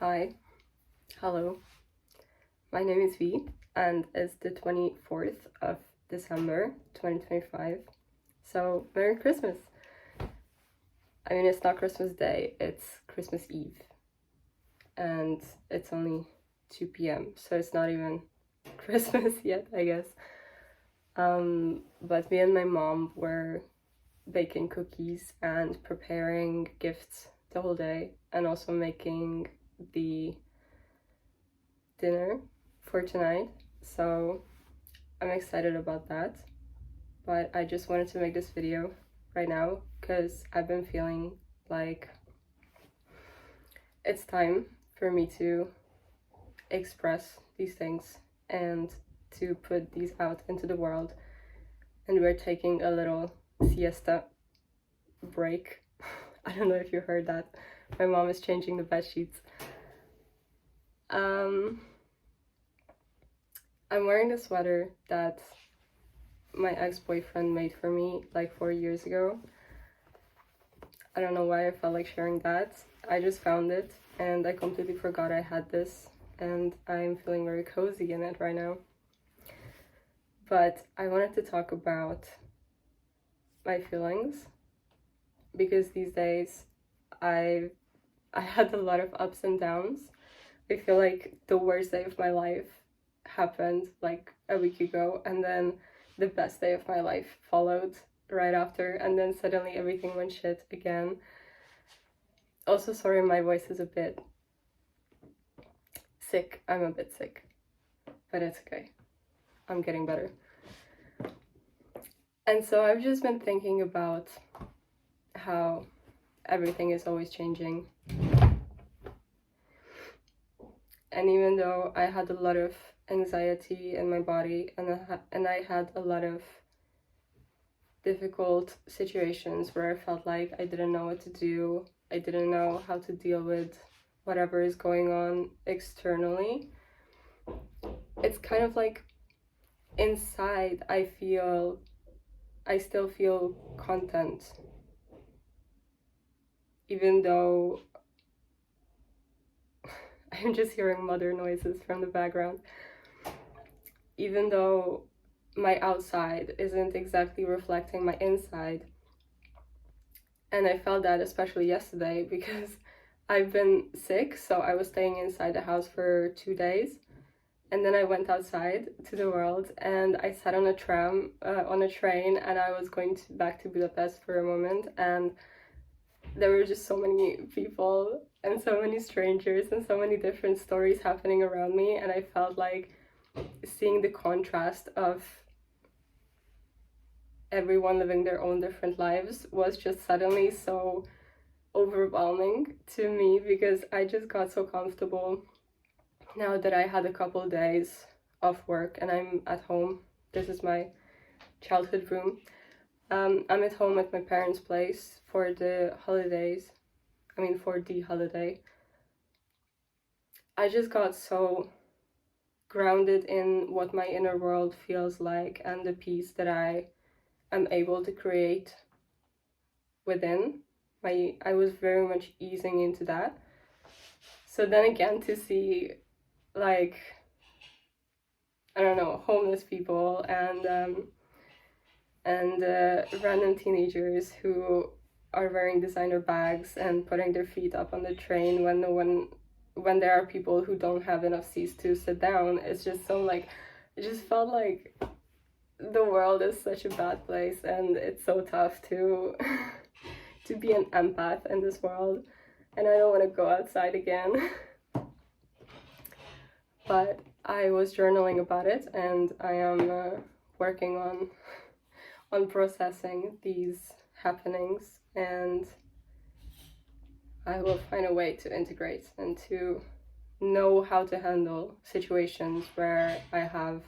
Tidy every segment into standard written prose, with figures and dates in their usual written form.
Hi, hello. My name is V, and it's the 24th of December 2025. So, Merry Christmas! I mean, it's not Christmas Day, it's Christmas Eve. And it's only 2 p.m., so it's not even Christmas yet, I guess. But me and my mom were baking cookies and preparing gifts the whole day, and also making the dinner for tonight. So I'm excited about that. But I just wanted to make this video right now because I've been feeling like it's time for me to express these things and to put these out into the world. And we're taking a little siesta break. I don't know if you heard that. My mom is changing the bed sheets. I'm wearing the sweater that my ex-boyfriend made for me like 4 years ago. I don't know why I felt like sharing that. I just found it and I completely forgot I had this, and I'm feeling very cozy in it right now. But I wanted to talk about my feelings because these days I had a lot of ups and downs. I feel like the worst day of my life happened like a week ago, and then the best day of my life followed right after, and then suddenly everything went shit again. Also, sorry, my voice is a bit sick. I'm a bit sick, but it's okay. I'm getting better. And so I've just been thinking about how everything is always changing. And even though I had a lot of anxiety in my body, and I had a lot of difficult situations where I felt like I didn't know what to do, I didn't know how to deal with whatever is going on externally, it's kind of like inside I still feel content, even though I'm just hearing mother noises from the background. Even though my outside isn't exactly reflecting my inside. And I felt that especially yesterday because I've been sick, so I was staying inside the house for 2 days. And then I went outside to the world and I sat on a train, and I was going back to Budapest for a moment, and there were just so many people and so many strangers and so many different stories happening around me, and I felt like seeing the contrast of everyone living their own different lives was just suddenly so overwhelming to me, because I just got so comfortable now that I had a couple days off work and I'm at home. This is my childhood room. I'm at home at my parents' place for the holidays. For the holiday. I just got so grounded in what my inner world feels like and the peace that I am able to create within. I was very much easing into that. So then again, to see, like, I don't know, homeless people and random teenagers who are wearing designer bags and putting their feet up on the train when there are people who don't have enough seats to sit down. It's just so like, it just felt like the world is such a bad place, and it's so tough to to be an empath in this world, and I don't want to go outside again. But I was journaling about it, and I am working on processing these happenings, and I will find a way to integrate and to know how to handle situations where I have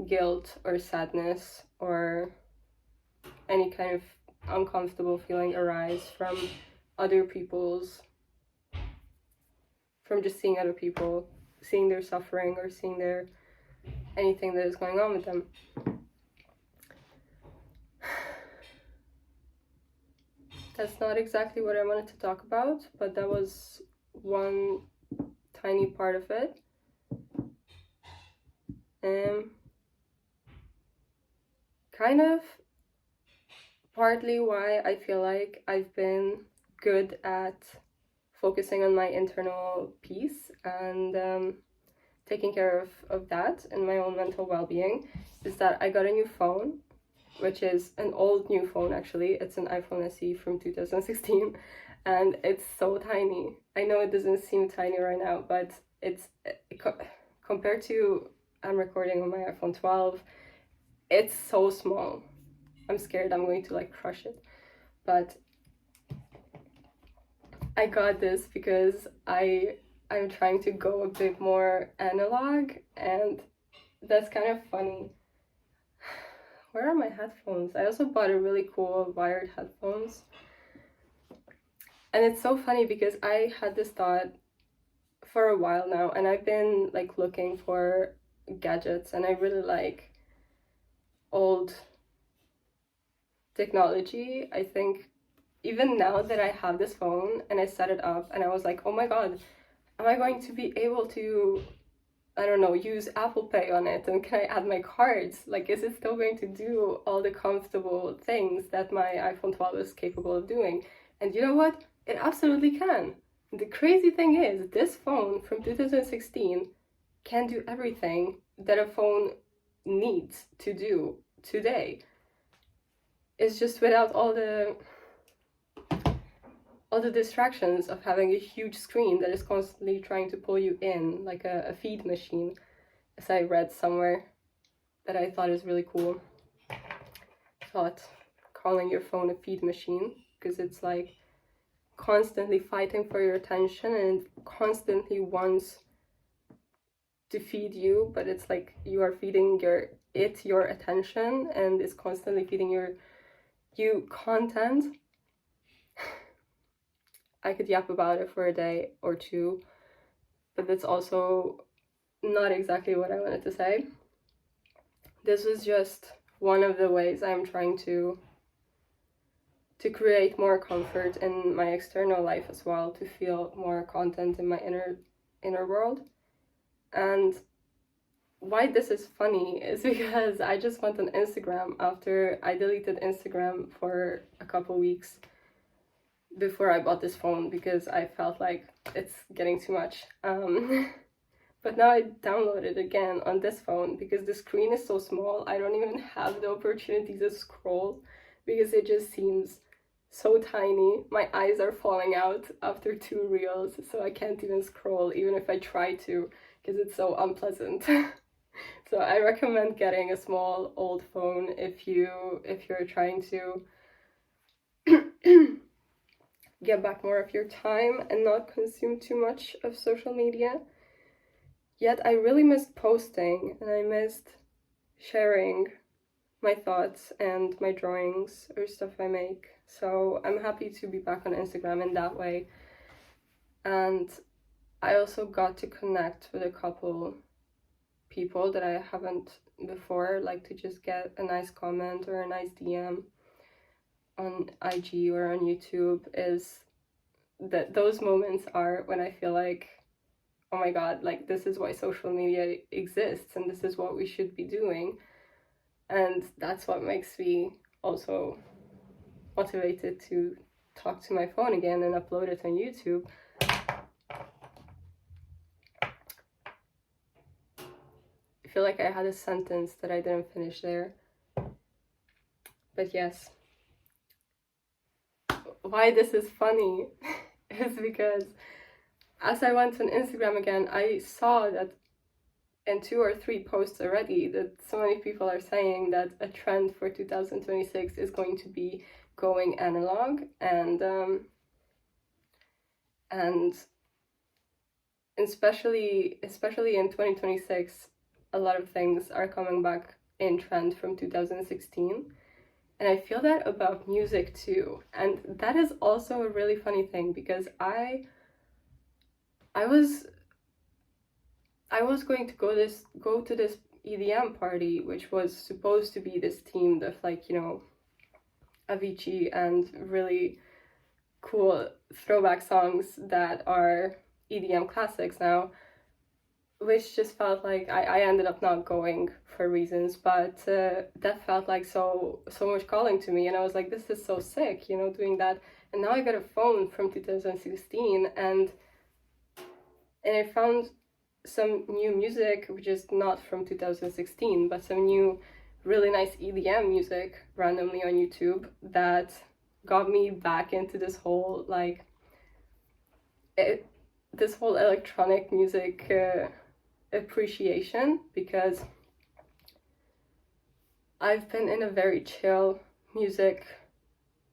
guilt or sadness or any kind of uncomfortable feeling arise from just seeing other people, seeing their suffering or seeing anything that is going on with them. That's not exactly what I wanted to talk about, but that was one tiny part of it. Kind of partly why I feel like I've been good at focusing on my internal peace and taking care of that and my own mental well-being is that I got a new phone, which is an old new phone actually. It's an iPhone SE from 2016 and it's so tiny. I know it doesn't seem tiny right now, but it's compared to I'm recording on my iPhone 12, it's so small. I'm scared I'm going to like crush it. But I got this because I'm trying to go a bit more analog, and that's kind of funny. Where are my headphones? I also bought a really cool wired headphones. And it's so funny because I had this thought for a while now, and I've been like looking for gadgets, and I really like old technology. I think even now that I have this phone and I set it up and I was like, oh my god, am I going to be able to, I don't know, use Apple Pay on it, and can I add my cards? Like, is it still going to do all the comfortable things that my iPhone 12 is capable of doing? And you know what? It absolutely can. The crazy thing is, this phone from 2016 can do everything that a phone needs to do today. It's just without all the distractions of having a huge screen that is constantly trying to pull you in, like a feed machine, as I read somewhere, that I thought is really cool. Calling your phone a feed machine, because it's like constantly fighting for your attention and constantly wants to feed you, but it's like you are feeding your attention, and it's constantly feeding you content. I could yap about it for a day or two, but that's also not exactly what I wanted to say. This was just one of the ways I'm trying to create more comfort in my external life as well, to feel more content in my inner world. And why this is funny is because I just went on Instagram after I deleted Instagram for a couple weeks before I bought this phone, because I felt like it's getting too much. But now I downloaded it again on this phone because the screen is so small, I don't even have the opportunity to scroll because it just seems so tiny. My eyes are falling out after 2 reels, so I can't even scroll even if I try to, because it's so unpleasant. So I recommend getting a small old phone if you're trying to get back more of your time and not consume too much of social media. Yet I really missed posting, and I missed sharing my thoughts and my drawings or stuff I make. So I'm happy to be back on Instagram in that way. And I also got to connect with a couple people that I haven't before, like to just get a nice comment or a nice DM on IG or on YouTube. Is that those moments are when I feel like, oh my god, like this is why social media exists and this is what we should be doing. And that's what makes me also motivated to talk to my phone again and upload it on YouTube. I feel like I had a sentence that I didn't finish there. But yes, why this is funny is because as I went on Instagram again, I saw that in 2 or 3 posts already that so many people are saying that a trend for 2026 is going to be going analog, and especially in 2026, a lot of things are coming back in trend from 2016. And I feel that about music too. And that is also a really funny thing, because I was going to go to this EDM party, which was supposed to be this themed of, like, you know, Avicii and really cool throwback songs that are EDM classics now, which just felt like I ended up not going for reasons, but that felt like so much calling to me, and I was like, this is so sick, you know, doing that. And now I got a phone from 2016, and I found some new music, which is not from 2016, but some new really nice EDM music randomly on YouTube that got me back into this whole like this whole electronic music appreciation, because I've been in a very chill music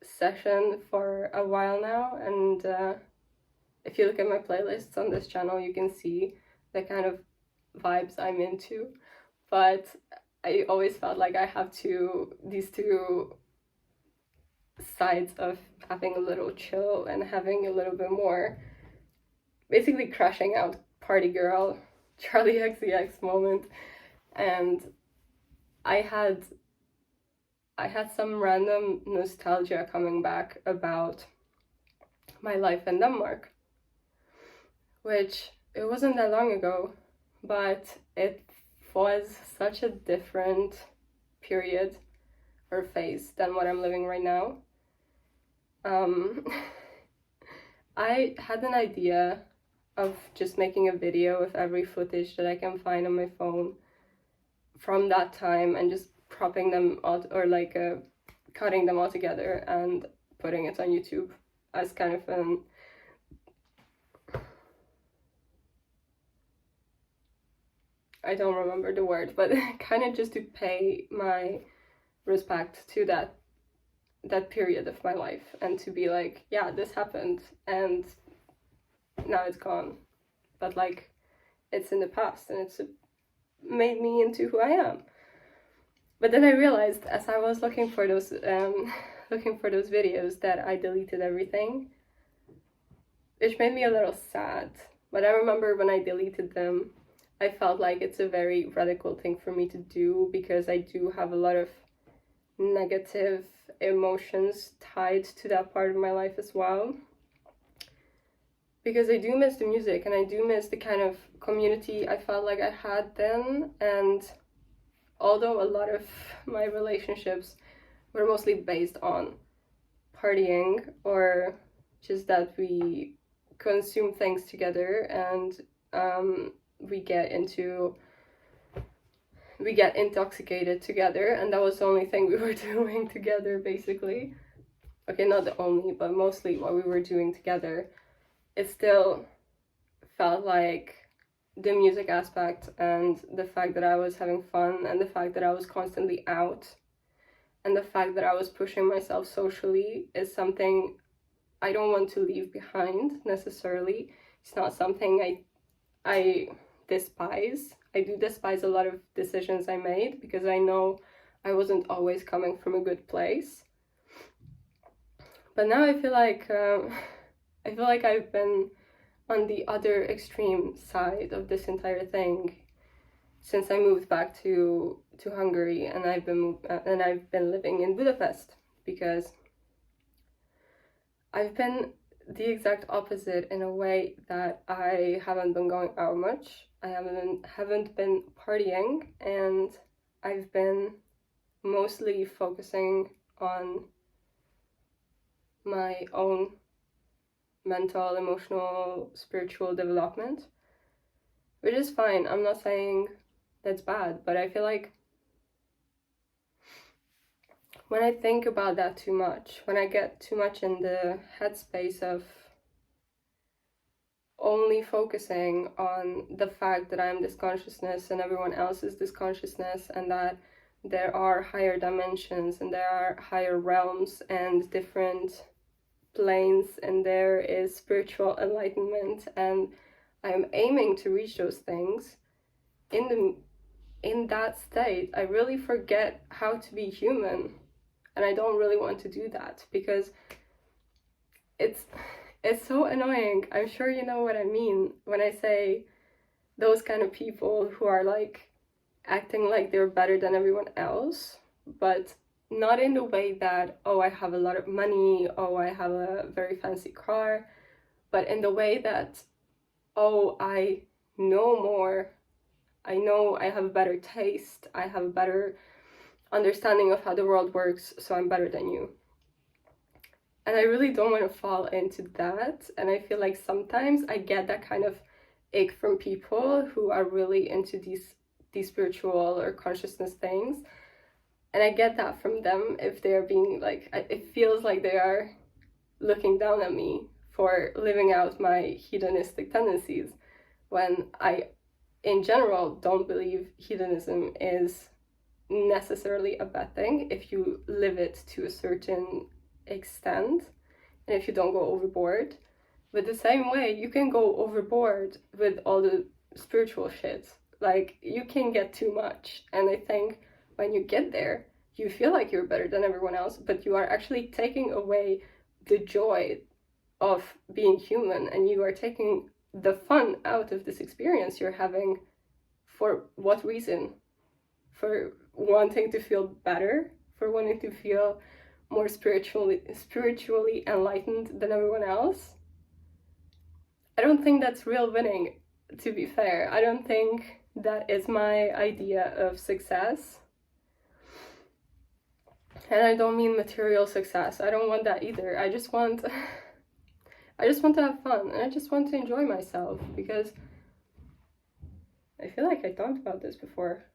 session for a while now, and if you look at my playlists on this channel, you can see the kind of vibes I'm into. But I always felt like I have these two sides of having a little chill and having a little bit more, basically crashing out party girl, Charlie XCX moment. And I had some random nostalgia coming back about my life in Denmark, which it wasn't that long ago, but it was such a different period or phase than what I'm living right now. I had an idea of just making a video of every footage that I can find on my phone from that time and just cropping them out, or like cutting them all together and putting it on YouTube as kind of an I don't remember the word, but kind of just to pay my respect to that period of my life, and to be like, yeah, this happened and now it's gone, but like it's in the past and it's made me into who I am. But then I realized as I was looking for those videos that I deleted everything, which made me a little sad. But I remember when I deleted them, I felt like it's a very radical thing for me to do, because I do have a lot of negative emotions tied to that part of my life as well. Because I do miss the music, and I do miss the kind of community I felt like I had then. And although a lot of my relationships were mostly based on partying, or just that we consume things together and we get intoxicated together, and that was the only thing we were doing together, basically. Okay, not the only, but mostly what we were doing together. It still felt like the music aspect and the fact that I was having fun and the fact that I was constantly out and the fact that I was pushing myself socially is something I don't want to leave behind necessarily. It's not something I despise. I do despise a lot of decisions I made, because I know I wasn't always coming from a good place. But now I feel like I've been on the other extreme side of this entire thing since I moved back to Hungary, and I've been living in Budapest, because I've been the exact opposite in a way that I haven't been going out much. I haven't been partying, and I've been mostly focusing on my own mental, emotional, spiritual development, which is fine. I'm not saying that's bad, but I feel like when I think about that too much, when I get too much in the headspace of only focusing on the fact that I'm this consciousness and everyone else is this consciousness, and that there are higher dimensions and there are higher realms and different planes, and there is spiritual enlightenment, and I'm aiming to reach those things, in that state I really forget how to be human. And I don't really want to do that, because it's so annoying. I'm sure you know what I mean when I say those kind of people who are like acting like they're better than everyone else, but not in the way that, oh, I have a lot of money, oh, I have a very fancy car, but in the way that oh, I know more, I know I have a better taste, I have a better understanding of how the world works, so I'm better than you. And I really don't want to fall into that. And I feel like sometimes I get that kind of ick from people who are really into these spiritual or consciousness things. And I get that from them if they're being like, it feels like they are looking down at me for living out my hedonistic tendencies, when I, in general, don't believe hedonism is necessarily a bad thing if you live it to a certain extent and if you don't go overboard. But the same way, you can go overboard with all the spiritual shit. Like, you can get too much. And I think when you get there, you feel like you're better than everyone else, but you are actually taking away the joy of being human, and you are taking the fun out of this experience you're having. For what reason? For wanting to feel better, for wanting to feel more spiritually enlightened than everyone else. I don't think that's real winning, to be fair. I don't think that is my idea of success. And I don't mean material success. I don't want that either. I just want to have fun, and I just want to enjoy myself, because I feel like I talked about this before.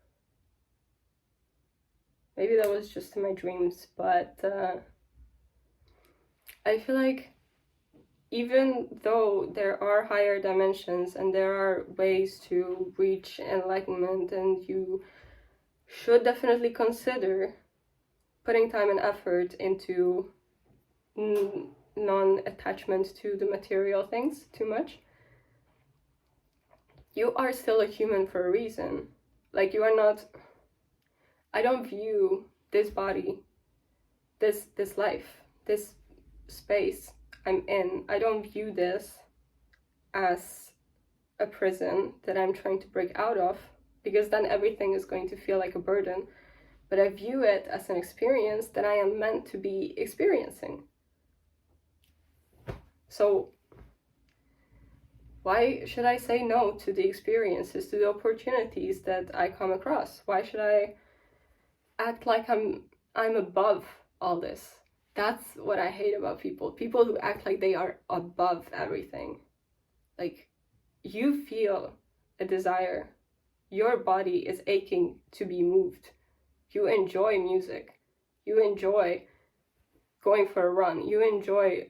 Maybe that was just in my dreams, but I feel like even though there are higher dimensions and there are ways to reach enlightenment, and you should definitely consider putting time and effort into non-attachment to the material things too much, you are still a human for a reason. Like, you are not, I don't view this body, this life, this space I'm in, I don't view this as a prison that I'm trying to break out of, because then everything is going to feel like a burden. But I view it as an experience that I am meant to be experiencing. So why should I say no to the experiences, to the opportunities that I come across? Why should I act like I'm above all this? That's what I hate about people. People who act like they are above everything. Like, you feel a desire. Your body is aching to be moved. You enjoy music. You enjoy going for a run. You enjoy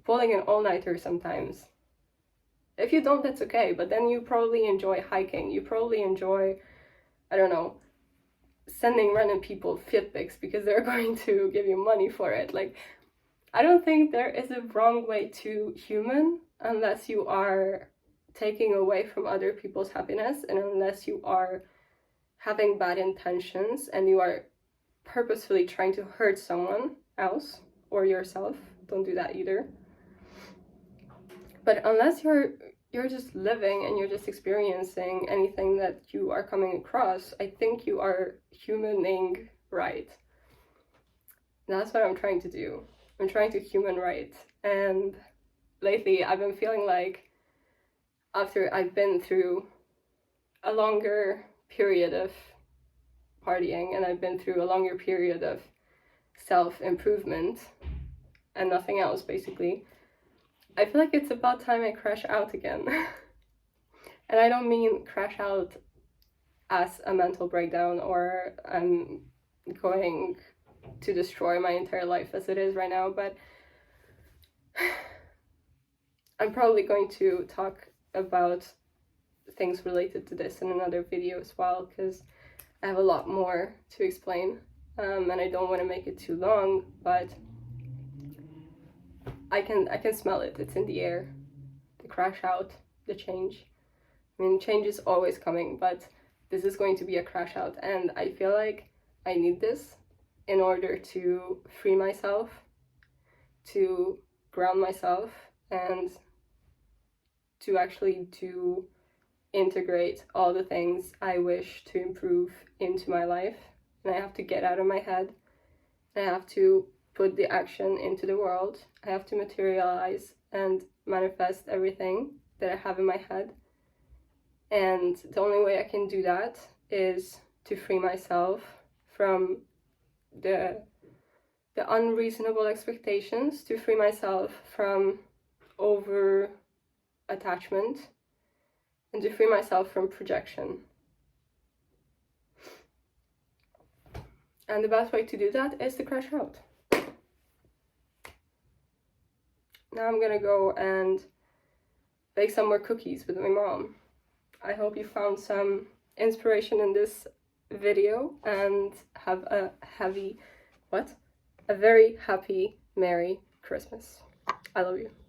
pulling an all-nighter sometimes. If you don't, that's okay, but then you probably enjoy hiking. You probably enjoy, I don't know, sending random people fit pics because they're going to give you money for it. Like, I don't think there is a wrong way to human unless you are taking away from other people's happiness, and unless you are having bad intentions and you are purposefully trying to hurt someone else or yourself. Don't do that either. But unless you're just living and you're just experiencing anything that you are coming across, I think you are humaning right. That's what I'm trying to do. I'm trying to human right. And lately I've been feeling like, after I've been through a longer period of partying, and I've been through a longer period of self-improvement and nothing else, basically, I feel like it's about time I crash out again. And I don't mean crash out as a mental breakdown, or I'm going to destroy my entire life as it is right now, but I'm probably going to talk about things related to this in another video as well, because I have a lot more to explain, and I don't want to make it too long, but I can smell it. It's in the air. The crash out, the change. I mean, change is always coming, but this is going to be a crash out, and I feel like I need this in order to free myself, to ground myself, and to actually integrate all the things I wish to improve into my life. And I have to get out of my head. I have to put the action into the world. I have to materialize and manifest everything that I have in my head. And the only way I can do that is to free myself from the unreasonable expectations, to free myself from over attachment, and to free myself from projection. And the best way to do that is to crash out. Now I'm gonna go and bake some more cookies with my mom. I hope you found some inspiration in this video and have a very happy, Merry Christmas. I love you.